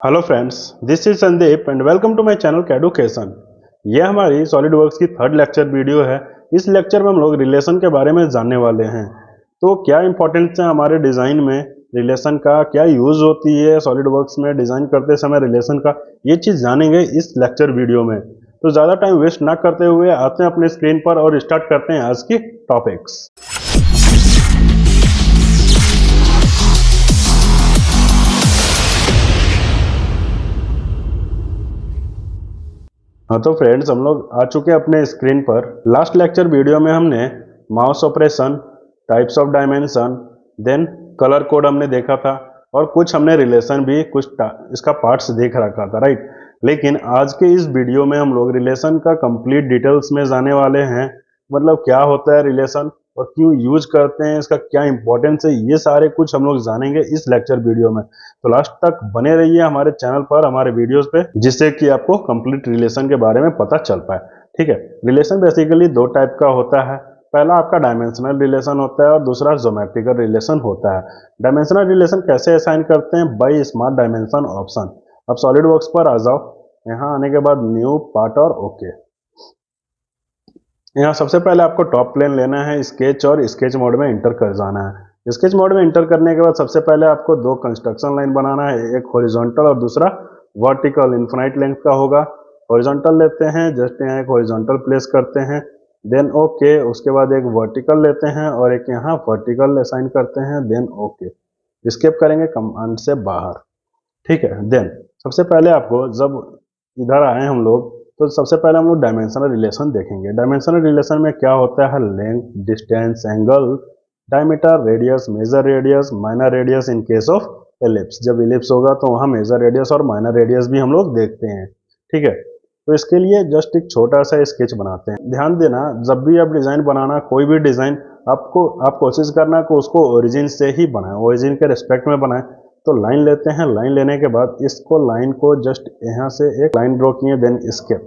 Hello friends, this is Sandeep and welcome to my channel Caducation. ये हमारी SolidWorks की third lecture video है। इस लेक्चर में हम लोग रिलेशन के बारे में जानने वाले हैं। तो क्या इंपॉर्टेंस है हमारे डिज़ाइन में रिलेशन का, क्या यूज़ होती है सॉलिडवर्क्स में डिज़ाइन करते समय रिलेशन का, ये चीज़ जानेंगे इस लेक्चर वीडियो में। तो ज़्यादा टाइम वेस्ट ना करते हुए आते हैं अपने स्क्रीन पर और स्टार्ट करते हैं आज की टॉपिक्स। हाँ तो फ्रेंड्स, हम लोग आ चुके हैं अपने स्क्रीन पर। लास्ट लेक्चर वीडियो में हमने mouse operation, types of dimension, then colour code हमने देखा था और कुछ हमने रिलेशन भी इसका पार्ट्स देख रखा था, राइट। लेकिन आज के इस वीडियो में हम लोग रिलेशन का कंप्लीट डिटेल्स में जाने वाले हैं। मतलब क्या होता है रिलेशन और क्यों यूज करते हैं, इसका क्या इंपॉर्टेंस है, ये सारे कुछ हम लोग जानेंगे इस लेक्चर वीडियो में। तो लास्ट तक बने रहिए हमारे चैनल पर, हमारे वीडियोस पे, जिससे कि आपको कंप्लीट रिलेशन के बारे में पता चल पाए। ठीक है। रिलेशन बेसिकली दो टाइप का होता है। पहला आपका डायमेंशनल रिलेशन होता है और दूसरा ज्योमेट्रिकल रिलेशन होता है। डायमेंशनल रिलेशन कैसे असाइन करते हैं? By smart dimension option. अब सॉलिड वर्क्स पर आ जाओ। यहाँ आने के बाद न्यू पार्ट और ओके। यहाँ सबसे पहले आपको टॉप प्लेन लेना है, स्केच और स्केच मोड में इंटर कर जाना है। स्केच मोड में इंटर करने के बाद सबसे पहले आपको दो कंस्ट्रक्शन लाइन बनाना है, एक हॉरिजॉन्टल और दूसरा वर्टिकल। इनफाइनाइट लेंथ का होगा। हॉरिजॉन्टल लेते हैं, जस्ट यहाँ एक हॉरिजॉन्टल प्लेस करते हैं, देन ओके। उसके बाद एक वर्टिकल लेते हैं और एक यहाँ वर्टिकल असाइन करते हैं, देन ओके। स्केप करेंगे कमांड से बाहर। ठीक है। देन सबसे पहले आपको जब इधर आए हम लोग, तो सबसे पहले हम लोग डायमेंशनल रिलेशन देखेंगे। डायमेंशनल रिलेशन में क्या होता है? Length, distance, angle, diameter, radius, major radius, minor radius in case of ellipse. जब एलिप्स होगा तो वहाँ मेजर रेडियस और माइनर रेडियस भी हम लोग देखते हैं। ठीक है। तो इसके लिए जस्ट एक छोटा सा स्केच बनाते हैं। ध्यान देना, जब भी आप डिजाइन बनाना, कोई भी डिजाइन आप कोशिश करना कि उसको ओरिजिन से ही बनाएं, ओरिजिन के रिस्पेक्ट में बनाएं। तो लाइन लेते हैं, लाइन लेने के बाद इसको लाइन को जस्ट यहाँ से एक लाइन ड्रॉ किए, देन स्केप,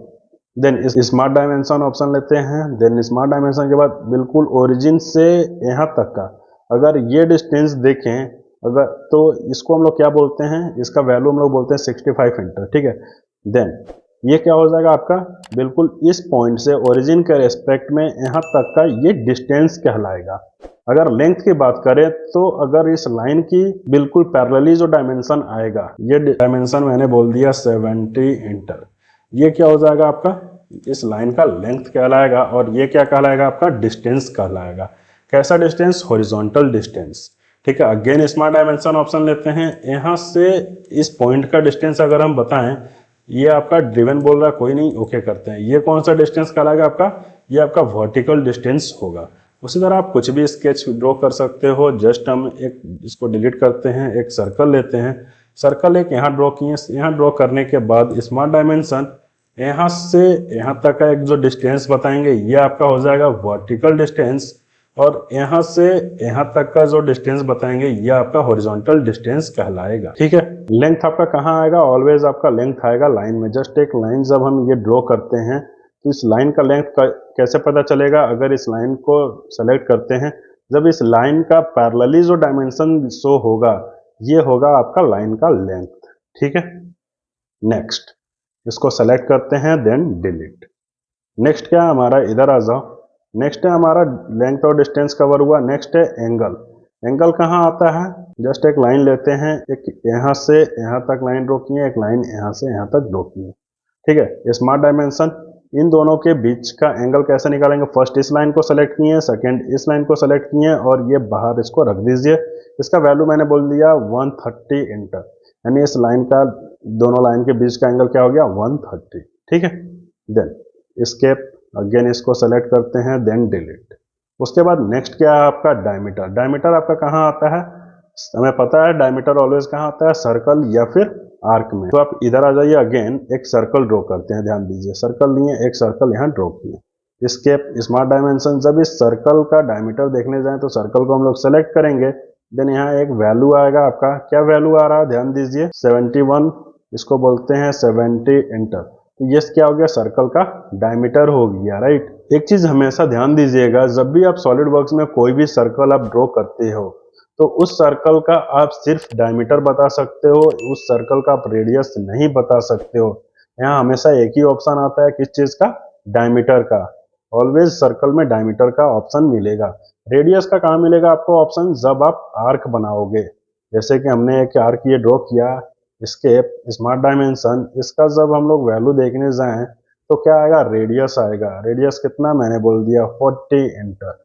देन इस स्मार्ट डायमेंशन ऑप्शन लेते हैं। देन स्मार्ट डायमेंशन के बाद बिल्कुल ओरिजिन से यहाँ तक का अगर ये डिस्टेंस देखें, अगर तो इसको हम लोग क्या बोलते हैं, इसका वैल्यू हम लोग बोलते हैं 65 इंटर। ठीक है। देन ये क्या हो जाएगा आपका, बिल्कुल इस पॉइंट से ओरिजिन के रेस्पेक्ट में यहाँ तक का ये डिस्टेंस कहलाएगा। अगर लेंथ की बात करें तो अगर इस लाइन की बिल्कुल पैरेलली जो डायमेंशन आएगा, ये डायमेंशन मैंने बोल दिया 70 इंटर। ये क्या हो जाएगा आपका, इस लाइन का लेंथ कहलाएगा और ये क्या कहलाएगा आपका, डिस्टेंस कहलाएगा। कैसा डिस्टेंस? Horizontal distance. ठीक है। अगेन स्मार्ट डायमेंशन ऑप्शन लेते हैं। यहाँ से इस पॉइंट का डिस्टेंस अगर हम बताएं, ये आपका ड्रिवन बोल रहा है, कोई नहीं, ओके करते हैं। ये कौन सा डिस्टेंस कहलाएगा आपका? ये आपका वर्टिकल डिस्टेंस होगा। उसी तरह आप कुछ भी स्केच ड्रॉ कर सकते हो। जस्ट हम एक इसको डिलीट करते हैं, एक सर्कल लेते हैं। सर्कल एक यहाँ ड्रॉ किए, यहाँ ड्रॉ करने के बाद स्मार्ट डायमेंशन यहाँ से यहाँ तक का एक जो डिस्टेंस बताएंगे, ये आपका हो जाएगा वर्टिकल डिस्टेंस। और यहाँ से यहाँ तक का जो डिस्टेंस बताएंगे, ये आपका हॉरिजॉन्टल डिस्टेंस कहलाएगा। ठीक है। लेंथ आपका कहाँ आएगा? ऑलवेज आपका लेंथ आएगा लाइन में। जस्ट एक लाइन जब हम ये ड्रॉ करते हैं तो इस लाइन का लेंथ कैसे पता चलेगा? अगर इस लाइन को सेलेक्ट करते हैं, जब इस लाइन का पैरेलली जो डायमेंशन शो होगा, ये होगा आपका लाइन का लेंथ। ठीक है। नेक्स्ट इसको सेलेक्ट करते हैं, देन डिलीट। नेक्स्ट क्या है हमारा, इधर आ जाओ। नेक्स्ट है हमारा लेंथ और डिस्टेंस कवर हुआ। नेक्स्ट है एंगल। एंगल कहाँ आता है? जस्ट एक लाइन लेते हैं, एक यहाँ से यहाँ तक लाइन ड्रॉ किए, एक लाइन यहाँ से यहाँ तक ड्रॉ किए। ठीक है। स्मार्ट डायमेंशन, इन दोनों के बीच का एंगल कैसे निकालेंगे? फर्स्ट इस लाइन को सेलेक्ट किए, सेकेंड इस लाइन को सेलेक्ट किए और ये बाहर इसको रख दीजिए। इसका वैल्यू मैंने बोल दिया 130 इंटर, यानी इस लाइन का, दोनों लाइन के बीच का एंगल क्या हो गया? 130। ठीक है। देन स्केप, अगेन इसको सेलेक्ट करते हैं, देन डिलीट। उसके बाद नेक्स्ट क्या है आपका, डायमीटर। डायमीटर आपका कहाँ आता है? हमें पता है डायमीटर ऑलवेज कहाँ आता है, सर्कल या फिर आर्क में। तो आप इधर आ जाइए, अगेन एक सर्कल ड्रॉ करते हैं। ध्यान दीजिए, सर्कल लिए, एक सर्कल यहाँ ड्रॉ किए। Escape, smart dimension. जब इस सर्कल का डायमीटर देखने जाएं तो सर्कल को हम लोग सेलेक्ट करेंगे, देन यहाँ एक वैल्यू आएगा आपका। क्या वैल्यू आ रहा है? ध्यान दीजिए, 71। इसको बोलते हैं 70 इंटर। तो ये क्या हो गया? सर्कल का डायमीटर हो गया, राइट। एक चीज हमेशा ध्यान दीजिएगा, जब भी आप सॉलिड वर्क्स में कोई भी सर्कल आप ड्रॉ करते हो, तो उस सर्कल का आप सिर्फ डायमीटर बता सकते हो, उस सर्कल का आप रेडियस नहीं बता सकते हो। यहाँ हमेशा एक ही ऑप्शन आता है, किस चीज का? डायमीटर का। ऑलवेज सर्कल में डायमीटर का ऑप्शन मिलेगा। रेडियस का कहाँ मिलेगा आपको ऑप्शन? जब आप आर्क बनाओगे। जैसे कि हमने एक आर्क ये ड्रॉ किया, स्केप स्मार्ट डायमेंशन, इसका जब हम लोग वैल्यू देखने जाएं तो क्या आएगा? रेडियस आएगा। रेडियस कितना? मैंने बोल दिया 40 एंटर।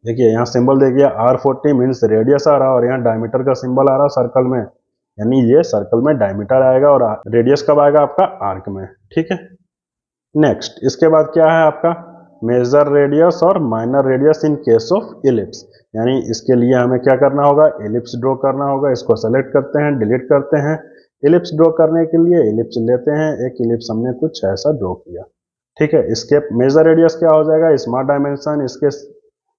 देखिए यहाँ सिंबल देखिए R40 मीन्स रेडियस आ रहा है और यहाँ डायमीटर का सिंबल आ रहा है सर्कल में, यानी ये सर्कल में डायमीटर आएगा और रेडियस कब आएगा आपका? आर्क में। ठीक है, नेक्स्ट इसके बाद क्या है आपका? मेजर रेडियस और minor radius in case of ellipse. यानी इसके लिए हमें क्या करना होगा? इलिप्स ड्रॉ करना होगा। इसको सेलेक्ट करते हैं, डिलीट करते हैं। इलिप्स ड्रॉ करने के लिए इलिप्स लेते हैं, एक इलिप्स हमने कुछ ऐसा ड्रॉ किया। ठीक है, इसके मेजर रेडियस क्या हो जाएगा? Smart dimension. इसके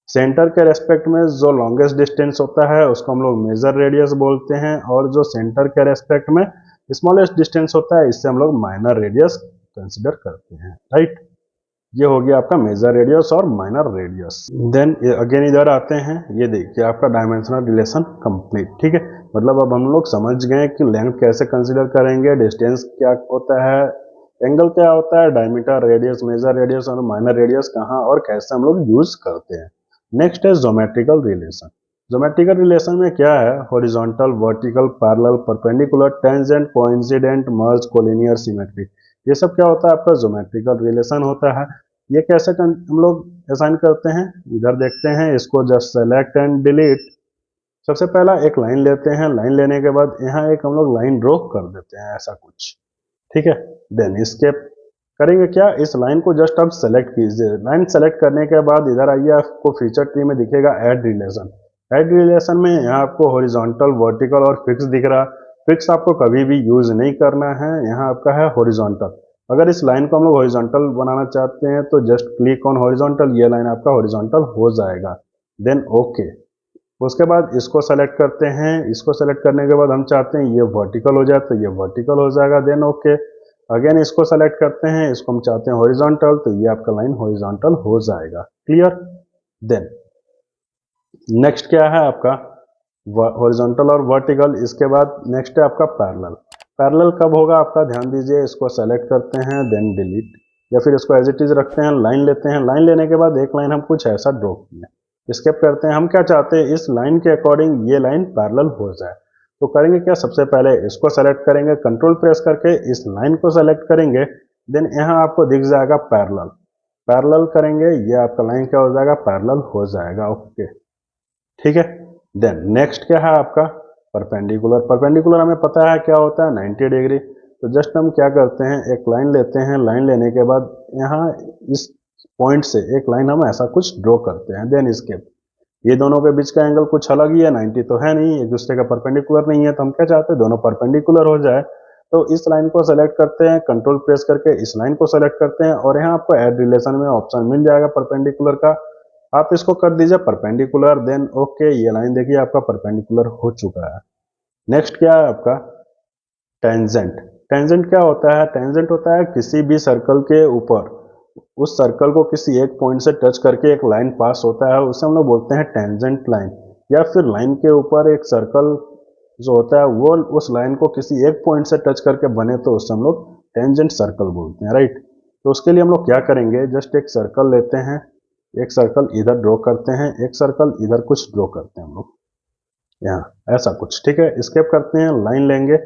सेंटर के रेस्पेक्ट में जो लॉन्गेस्ट डिस्टेंस होता है उसको हम लोग मेजर रेडियस बोलते हैं, और जो सेंटर के रेस्पेक्ट में स्मॉलेस्ट डिस्टेंस होता है इससे हम लोग माइनर रेडियस कंसिडर करते हैं। राइट, ये हो गया आपका मेजर रेडियस और माइनर रेडियस। देन अगेन इधर आते हैं, ये देखिए आपका डायमेंशनल रिलेशन कंप्लीट। ठीक है, मतलब अब हम लोग समझ गए कि लेंथ कैसे कंसिडर करेंगे, डिस्टेंस क्या होता है, एंगल क्या होता है, डायमीटर, रेडियस, मेजर रेडियस और माइनर रेडियस कहाँ और कैसे हम लोग यूज करते हैं। नेक्स्ट है ज्योमेट्रिकल रिलेशन। ज्योमेट्रिकल रिलेशन में क्या है? Horizontal, vertical, parallel, perpendicular, tangent, coincident, merge, collinear, symmetry, ये सब क्या होता है? आपका ज्योमेट्रिकल रिलेशन होता है। ये कैसे हम लोग असाइन करते हैं? इधर देखते हैं, इसको जस्ट सेलेक्ट एंड डिलीट। सबसे पहला एक लाइन लेते हैं, लाइन लेने के बाद यहाँ एक हम लोग लाइन ड्रॉ कर देते हैं ऐसा कुछ। ठीक है, देन स्केप करेंगे क्या? इस लाइन को जस्ट आप सेलेक्ट कीजिए। लाइन सेलेक्ट करने के बाद इधर आइए, आपको फीचर ट्री में दिखेगा ऐड रिलेशन। ऐड रिलेशन में यहाँ आपको हॉरिजॉन्टल, वर्टिकल और फिक्स दिख रहा। फिक्स आपको कभी भी यूज नहीं करना है, यहाँ आपका है हॉरिजॉन्टल। अगर इस लाइन को हम लोग हॉरिजॉन्टल बनाना चाहते हैं तो जस्ट क्लिक ऑन हॉरिजॉन्टल, ये लाइन आपका हॉरिजॉन्टल हो जाएगा। देन ओके, उसके बाद इसको सेलेक्ट करते हैं। इसको सेलेक्ट करने के बाद हम चाहते हैं ये वर्टिकल हो जाए तो ये वर्टिकल हो जाएगा। देन ओके, अगेन इसको सेलेक्ट करते हैं, इसको हम चाहते हैं हॉरिजॉन्टल तो ये आपका लाइन हॉरिजॉन्टल हो जाएगा। क्लियर? देन नेक्स्ट क्या है आपका? हॉरिजॉन्टल और वर्टिकल। इसके बाद नेक्स्ट है आपका पैरेलल। पैरेलल कब होगा आपका? ध्यान दीजिए, इसको सेलेक्ट करते हैं, देन डिलीट, या फिर इसको एज इट इज रखते हैं, लाइन लेते हैं। लाइन लेने के बाद एक लाइन हम कुछ ऐसा ड्रॉ किए, स्केप करते हैं। हम क्या चाहते हैं? इस लाइन के अकॉर्डिंग ये लाइन पैरेलल हो जाए। तो करेंगे क्या? सबसे पहले इसको सेलेक्ट करेंगे, कंट्रोल प्रेस करके इस लाइन को सेलेक्ट करेंगे। देन यहाँ आपको दिख जाएगा पैरेलल। पैरेलल करेंगे, ये आपका लाइन क्या हो जाएगा? पैरेलल हो जाएगा। ओके, ठीक है। देन नेक्स्ट क्या है आपका? परपेंडिकुलर। परपेंडिकुलर हमें पता है क्या होता है? 90 डिग्री। तो जस्ट हम क्या करते हैं, एक लाइन लेते हैं, लाइन लेने के बाद यहाँ इस पॉइंट से एक लाइन हम ऐसा कुछ ड्रॉ करते हैं। देन इसके ये दोनों के बीच का एंगल कुछ अलग ही है, 90 तो है नहीं, एक दूसरे का परपेंडिकुलर नहीं है। तो हम क्या चाहते हैं? दोनों परपेंडिकुलर हो जाए। तो इस लाइन को सेलेक्ट करते हैं, कंट्रोल प्रेस करके इस लाइन को सेलेक्ट करते हैं, और यहाँ आपको ऐड रिलेशन में ऑप्शन मिल जाएगा परपेंडिकुलर का। आप इसको कर दीजिए परपेंडिकुलर। देन ओके, ये लाइन देखिए आपका परपेंडिकुलर हो चुका है। नेक्स्ट क्या है आपका? टेंजेंट। टेंजेंट क्या होता है? टेंजेंट होता है किसी भी सर्कल के ऊपर उस सर्कल को किसी एक पॉइंट से टच करके एक लाइन पास होता है, उसे हम लोग बोलते हैं टेंजेंट लाइन। या फिर लाइन के ऊपर एक सर्कल जो होता है वो उस लाइन को किसी एक पॉइंट से टच करके बने तो उससे हम लोग टेंजेंट सर्कल बोलते हैं। राइट, तो उसके लिए हम लोग क्या करेंगे? जस्ट एक सर्कल लेते हैं, एक सर्कल इधर ड्रॉ करते हैं, एक सर्कल इधर कुछ ड्रॉ करते हैं हम लोग यहाँ ऐसा कुछ। ठीक है, स्केप करते हैं, लाइन लेंगे।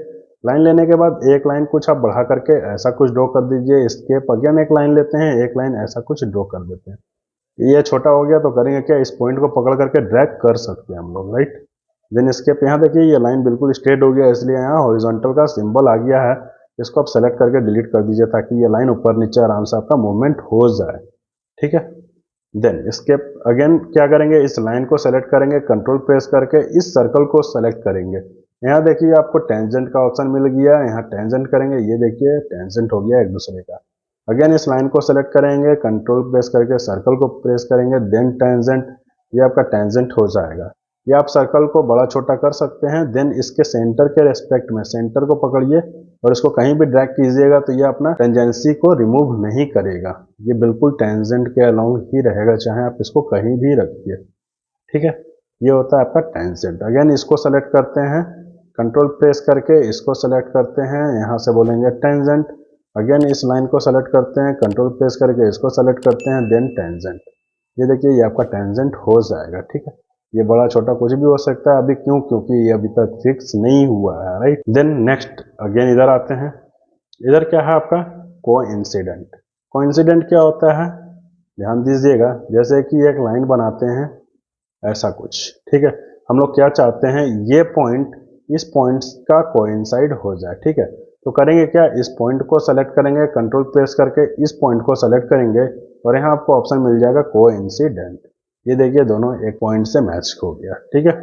लाइन लेने के बाद एक लाइन कुछ आप बढ़ा करके ऐसा कुछ ड्रॉ कर दीजिए। स्केप, अगेन एक लाइन लेते हैं, एक लाइन ऐसा कुछ ड्रॉ कर देते हैं। ये छोटा हो गया तो करेंगे क्या? इस पॉइंट को पकड़ करके ड्रैग कर सकते हैं हम लोग। राइट, देन स्केप, यहाँ देखिए ये लाइन बिल्कुल स्ट्रेट हो गया, इसलिए यहाँ हॉरिजॉन्टल का सिंबल आ गया है। इसको आप सेलेक्ट करके डिलीट कर दीजिए ताकि ये लाइन ऊपर नीचे आराम से आपका मूवमेंट हो जाए। ठीक है, देन स्केप, अगेन क्या करेंगे? इस लाइन को सेलेक्ट करेंगे, कंट्रोल प्रेस करके इस सर्कल को सेलेक्ट करेंगे। यहाँ देखिए आपको टेंजेंट का ऑप्शन मिल गया, यहाँ टेंजेंट करेंगे, ये देखिए टेंजेंट हो गया एक दूसरे का। अगेन इस लाइन को सेलेक्ट करेंगे, कंट्रोल प्रेस करके सर्कल को प्रेस करेंगे, देन टेंजेंट, ये आपका टेंजेंट हो जाएगा। ये आप सर्कल को बड़ा छोटा कर सकते हैं। देन इसके सेंटर के रेस्पेक्ट में सेंटर को पकड़िए और इसको कहीं भी ड्रैग कीजिएगा तो ये अपना टेंजेंसी को रिमूव नहीं करेगा, ये बिल्कुल टेंजेंट के अलोंग ही रहेगा, चाहे आप इसको कहीं भी रखिए। ठीक है, ये होता है आपका टेंजेंट। अगेन इसको सेलेक्ट करते हैं, कंट्रोल प्रेस करके इसको सेलेक्ट करते हैं, यहाँ से बोलेंगे टेंजेंट। अगेन इस लाइन को सेलेक्ट करते हैं, कंट्रोल प्रेस करके इसको सेलेक्ट करते हैं, देन टेंजेंट। ये देखिए ये आपका टेंजेंट हो जाएगा, ठीक है। ये बड़ा छोटा कुछ भी हो सकता है अभी, क्यों? क्योंकि ये अभी तक फिक्स नहीं हुआ है, राइट। देन नेक्स्ट अगेन इधर आते हैं। इधर क्या है आपका कोइंसिडेंट। कोइंसिडेंट क्या होता है, ध्यान दीजिएगा। जैसे कि एक लाइन बनाते हैं ऐसा कुछ, ठीक है। हम लोग क्या चाहते हैं, ये पॉइंट इस पॉइंट का कोइंसाइड हो जाए, ठीक है। तो करेंगे क्या, इस पॉइंट को सेलेक्ट करेंगे, कंट्रोल प्रेस करके इस पॉइंट को सेलेक्ट करेंगे और यहाँ आपको ऑप्शन मिल जाएगा कोइंसिडेंट। ये देखिए दोनों एक पॉइंट से मैच हो गया, ठीक है।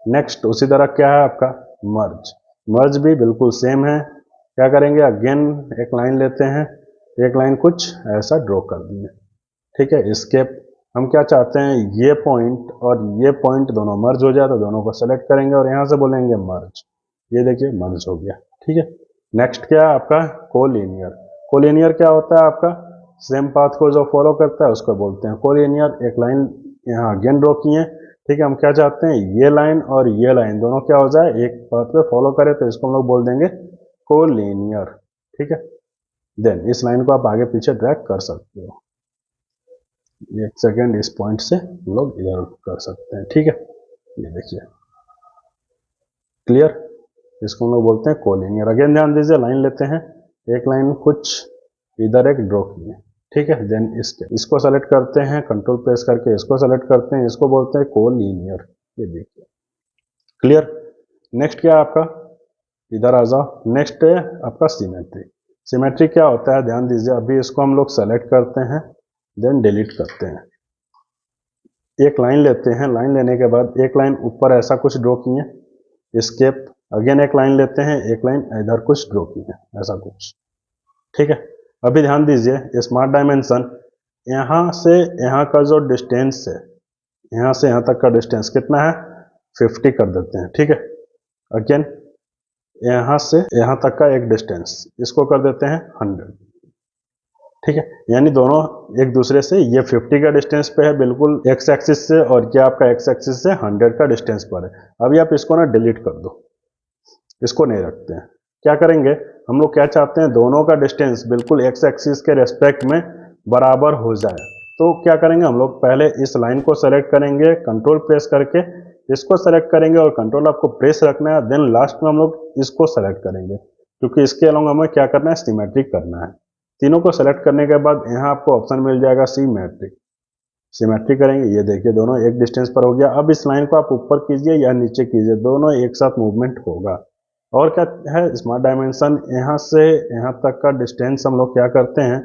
नेक्स्ट उसी तरह क्या है आपका मर्ज। मर्ज भी बिल्कुल सेम है। क्या करेंगे, अगेन एक लाइन लेते हैं, एक लाइन कुछ ऐसा ड्रॉ कर दिए, ठीक है। एस्केप। हम क्या चाहते हैं, ये पॉइंट और ये पॉइंट दोनों मर्ज हो जाए, तो दोनों को सेलेक्ट करेंगे और यहाँ से बोलेंगे मर्ज। ये देखिए मर्ज हो गया, ठीक है। नेक्स्ट क्या है आपका कोलिनियर। कोलिनियर क्या होता है आपका, सेम पाथ को जो फॉलो करता है उसको बोलते हैं कोलिनियर। एक लाइन यहाँ अगेन ड्रॉ किए, ठीक है। हम क्या चाहते हैं, ये लाइन और ये लाइन दोनों क्या हो जाए, एक पाथ पे फॉलो करे, तो इसको हम लोग बोल देंगे कोलिनियर, ठीक है। देन इस लाइन को आप आगे पीछे ड्रैग कर सकते हो। एक सेकेंड, इस पॉइंट से हम लोग इधर कर सकते हैं, ठीक है। ये देखिए क्लियर। इसको हम लोग बोलते हैं कोलिनियर। अगेन ध्यान दीजिए, लाइन लेते हैं, एक लाइन कुछ इधर एक ड्रॉ किए, ठीक है। देन इसको सेलेक्ट करते हैं, कंट्रोल प्रेस करके इसको सेलेक्ट करते हैं, इसको बोलते हैं कोलिनियर। ये देखिए क्लियर। नेक्स्ट क्या है आपका, इधर आ जाओ। नेक्स्ट है आपका सिमेट्री। सिमेट्री क्या होता है, ध्यान दीजिए। अभी इसको हम लोग सेलेक्ट करते हैं, देन डिलीट करते हैं। एक लाइन लेते हैं, लाइन लेने के बाद एक लाइन ऊपर ऐसा कुछ ड्रॉ किए, एस्केप। अगेन एक लाइन लेते हैं, एक लाइन इधर कुछ ड्रॉ किए ऐसा कुछ, ठीक है। अभी ध्यान दीजिए, स्मार्ट डायमेंशन, यहाँ से यहाँ का जो डिस्टेंस है, यहाँ से यहाँ तक का डिस्टेंस कितना है, 50 कर देते हैं, ठीक है। अगेन यहाँ से यहाँ तक का एक डिस्टेंस, इसको कर देते हैं 100, ठीक है। यानी दोनों एक दूसरे से, ये 50 का डिस्टेंस पे है बिल्कुल एक्स एक्सिस से, और क्या आपका एक्स एक्सिस से 100 का डिस्टेंस पर है। अभी आप इसको ना डिलीट कर दो, इसको नहीं रखते हैं। क्या करेंगे, हम लोग क्या चाहते हैं, दोनों का डिस्टेंस बिल्कुल एक्स एक्सिस के रेस्पेक्ट में बराबर हो जाए। तो क्या करेंगे, हम लोग पहले इस लाइन को सेलेक्ट करेंगे, कंट्रोल प्रेस करके इसको सेलेक्ट करेंगे और कंट्रोल आपको प्रेस रखना है। देन लास्ट में हम लोग इसको सेलेक्ट करेंगे, क्योंकि इसके अलावा हमें क्या करना है, सिमेट्रिक करना है। तीनों को सेलेक्ट करने के बाद यहाँ आपको ऑप्शन मिल जाएगा सिमेट्रिक। सिमेट्रिक करेंगे, ये देखिए दोनों एक डिस्टेंस पर हो गया। अब इस लाइन को आप ऊपर कीजिए या नीचे कीजिए, दोनों एक साथ मूवमेंट होगा। और क्या है, स्मार्ट डायमेंशन, यहाँ से यहाँ तक का डिस्टेंस हम लोग क्या करते हैं,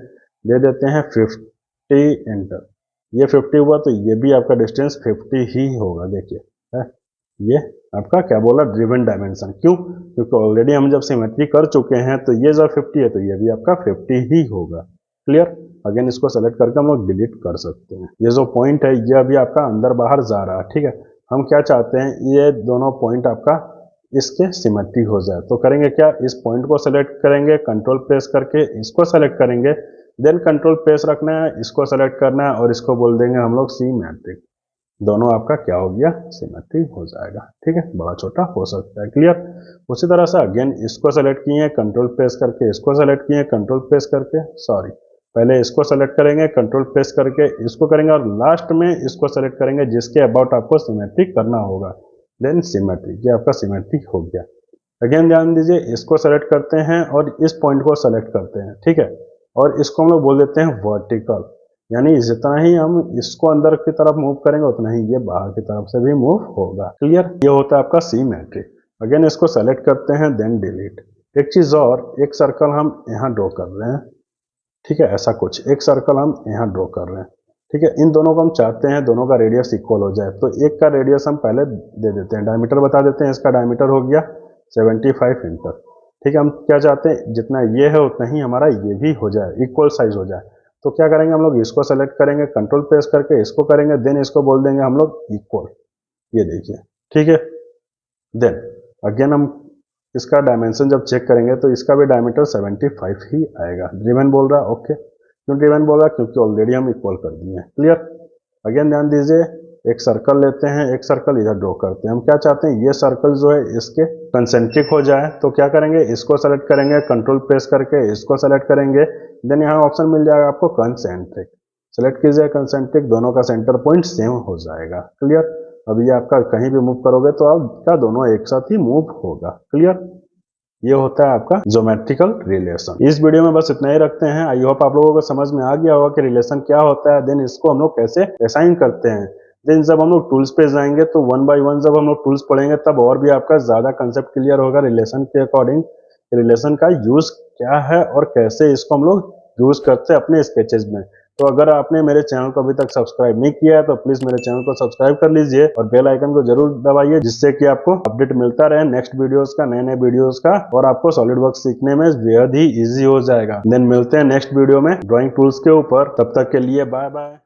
दे देते हैं 50 एंटर। ये 50 हुआ तो ये भी आपका डिस्टेंस 50 ही होगा। देखिए है, ये आपका क्या बोला, ड्रिवन डायमेंशन। क्यों? क्योंकि ऑलरेडी हम जब सिमेट्री कर चुके हैं, तो ये जब 50 है तो ये भी आपका 50 ही होगा। क्लियर। अगेन इसको सेलेक्ट करके हम लोग डिलीट कर सकते हैं। ये जो पॉइंट है ये अभी आपका अंदर बाहर जा रहा है, ठीक है। हम क्या चाहते हैं, ये दोनों पॉइंट आपका इसके सिमेट्री हो जाए। तो करेंगे क्या, इस पॉइंट को सेलेक्ट करेंगे, कंट्रोल प्रेस करके इसको सेलेक्ट करेंगे, देन कंट्रोल प्रेस रखना है, इसको सेलेक्ट करना है और इसको बोल देंगे हम लोग सिमेट्रिक। दोनों आपका क्या हो गया, सिमेट्री हो जाएगा, ठीक है। बड़ा छोटा हो सकता है, क्लियर। उसी तरह से अगेन इसको सेलेक्ट किए, कंट्रोल प्रेस करके इसको सेलेक्ट किए, कंट्रोल प्रेस करके, सॉरी, पहले इसको सेलेक्ट करेंगे, कंट्रोल प्रेस करके इसको करेंगे और लास्ट में इसको सेलेक्ट करेंगे जिसके अबाउट आपको सिमेट्रिक करना होगा। देन सिमेट्री, ये आपका सिमेट्री हो गया। अगेन ध्यान दीजिए, इसको सेलेक्ट करते हैं और इस पॉइंट को सेलेक्ट करते हैं, ठीक है। और इसको हम लोग बोल देते हैं वर्टिकल, यानी जितना ही हम इसको अंदर की तरफ मूव करेंगे उतना ही ये बाहर की तरफ से भी मूव होगा। क्लियर। ये होता है आपका सिमेट्रिक। अगेन इसको सेलेक्ट करते हैं, देन डिलीट। एक चीज और, एक सर्कल हम यहाँ ड्रॉ कर रहे हैं, ठीक है। ऐसा कुछ एक सर्कल हम यहाँ ड्रॉ कर रहे हैं, ठीक है। इन दोनों को हम चाहते हैं दोनों का रेडियस इक्वल हो जाए, तो एक का रेडियस हम पहले दे देते हैं, डायमीटर बता देते हैं। इसका डायमीटर हो गया 75 इंटर, ठीक है। हम क्या चाहते हैं, जितना ये है उतना ही हमारा ये भी हो जाए, इक्वल साइज हो जाए। तो क्या करेंगे, हम लोग इसको सेलेक्ट करेंगे, कंट्रोल प्रेस करके इसको करेंगे, देन इसको बोल देंगे हम लोग इक्वल। ये देखिए, ठीक है। देन अगेन हम इसका डायमेंशन जब चेक करेंगे तो इसका भी डायमीटर 75 ही आएगा। ड्रिवन बोल रहा है, ओके। क्यों ड्रिवन बोल रहा है, क्योंकि ऑलरेडी हम इक्वल कर दिए हैं। क्लियर। अगेन ध्यान दीजिए, एक सर्कल लेते हैं, एक सर्कल इधर ड्रॉ करते हैं। हम क्या चाहते हैं, ये सर्कल जो है इसके कंसेंट्रिक हो जाए, तो क्या करेंगे, इसको सेलेक्ट करेंगे, कंट्रोल प्रेस करके इसको सेलेक्ट करेंगे, देन यहाँ ऑप्शन मिल जाएगा आपको कंसेंट्रिक, सेलेक्ट कीजिए कंसेंट्रिक, दोनों का सेंटर पॉइंट सेम हो जाएगा। क्लियर। अब ये आपका कहीं भी मूव करोगे तो आपका दोनों एक साथ ही मूव होगा। क्लियर। ये होता है आपका ज्योमेट्रिकल रिलेशन। इस वीडियो में बस इतना ही रखते हैं। आई होप आप लोगों को समझ में आ गया होगा कि रिलेशन क्या होता है, देन इसको हम लोग कैसे असाइन करते हैं। देन जब हम लोग टूल्स पे जाएंगे तो वन बाय वन जब हम लोग टूल्स पढ़ेंगे तब और भी आपका ज्यादा कंसेप्ट क्लियर होगा रिलेशन के अकॉर्डिंग, रिलेशन का यूज क्या है और कैसे इसको हम लोग यूज करते हैं अपने स्केचेस में। तो अगर आपने मेरे चैनल को अभी तक सब्सक्राइब नहीं किया है तो प्लीज मेरे चैनल को सब्सक्राइब कर लीजिए और बेल आइकन को जरूर दबाइए, जिससे कि आपको अपडेट मिलता रहे नेक्स्ट वीडियोस का, नए नए वीडियोस का, और आपको सॉलिड वर्क सीखने में बेहद ही इजी हो जाएगा। देन मिलते हैं नेक्स्ट वीडियो में ड्राइंग टूल्स के ऊपर। तब तक के लिए बाय बाय।